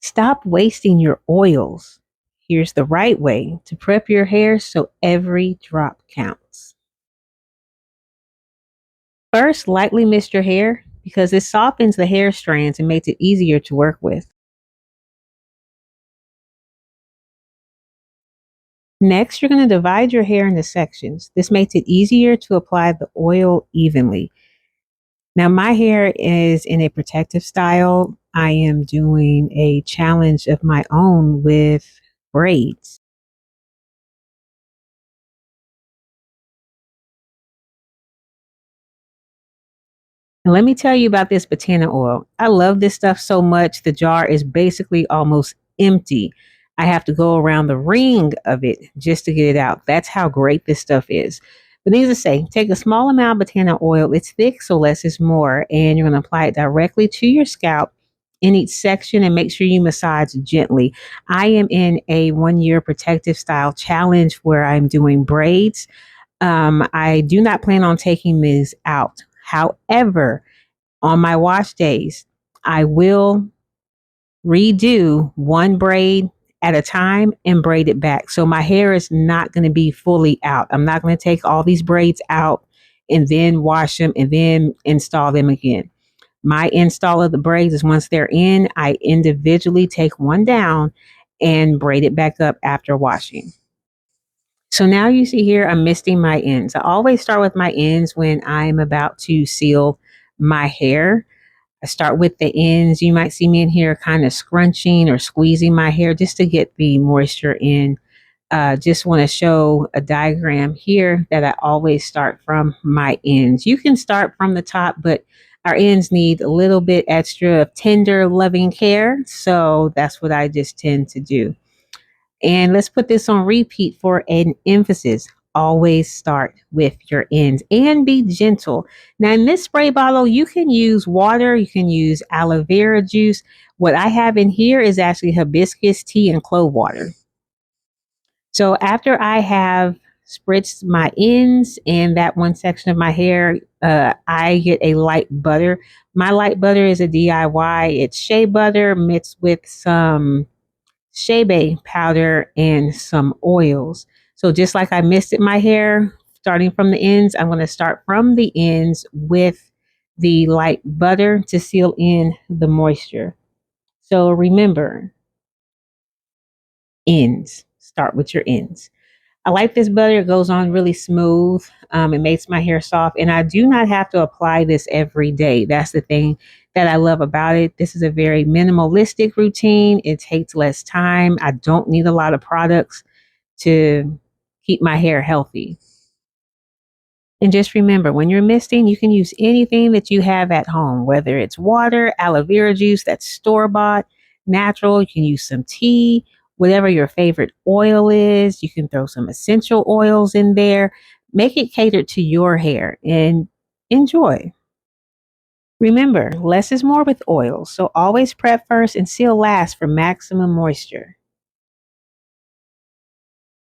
Stop wasting your oils. Here's the right way to prep your hair so every drop counts. First, lightly mist your hair because it softens the hair strands and makes it easier to work with. Next, you're going to divide your hair into sections. This makes it easier to apply the oil evenly. Now, my hair is in a protective style. I am doing a challenge of my own with braids. And let me tell you about this Batana oil. I love this stuff so much. The jar is basically almost empty. I have to go around the ring of it just to get it out. That's how great this stuff is. But needless to say, take a small amount of Batana oil. It's thick, so less is more. And you're going to apply it directly to your scalp in each section and make sure you massage gently. I am in a 1 year protective style challenge where I'm doing braids. I do not plan on taking these out. However, on my wash days, I will redo one braid at a time and braid it back. So my hair is not going to be fully out. I'm not going to take all these braids out and then wash them and then install them again. My install of the braids is once they're in, I individually take one down and braid it back up after washing. So now you see here, I'm misting my ends. I always start with my ends when I'm about to seal my hair. I start with the ends. You might see me in here kind of scrunching or squeezing my hair just to get the moisture in. Just want to show a diagram here that I always start from my ends. You can start from the top, but our ends need a little bit extra of tender, loving care. So that's what I just tend to do. And let's put this on repeat for an emphasis. Always start with your ends and be gentle. Now, in this spray bottle, you can use water, you can use aloe vera juice. What I have in here is actually hibiscus tea and clove water. So, after I have spritzed my ends and that one section of my hair, I get a light butter. My light butter is a DIY, it's shea butter mixed with some shea powder and some oils. So just like I misted my hair, starting from the ends, I'm going to start from the ends with the light butter to seal in the moisture. So remember, ends. Start with your ends. I like this butter. It goes on really smooth. It makes my hair soft. And I do not have to apply this every day. That's the thing that I love about it. This is a very minimalistic routine. It takes less time. I don't need a lot of products to keep my hair healthy. And just remember, when you're misting, you can use anything that you have at home, whether it's water, aloe vera juice that's store bought, natural. You can use some tea, whatever your favorite oil is. You can throw some essential oils in there. Make it catered to your hair and enjoy. Remember, less is more with oils, so always prep first and seal last for maximum moisture.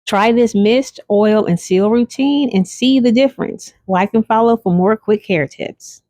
Try this mist, oil, and seal routine and see the difference. Like and follow for more quick hair tips.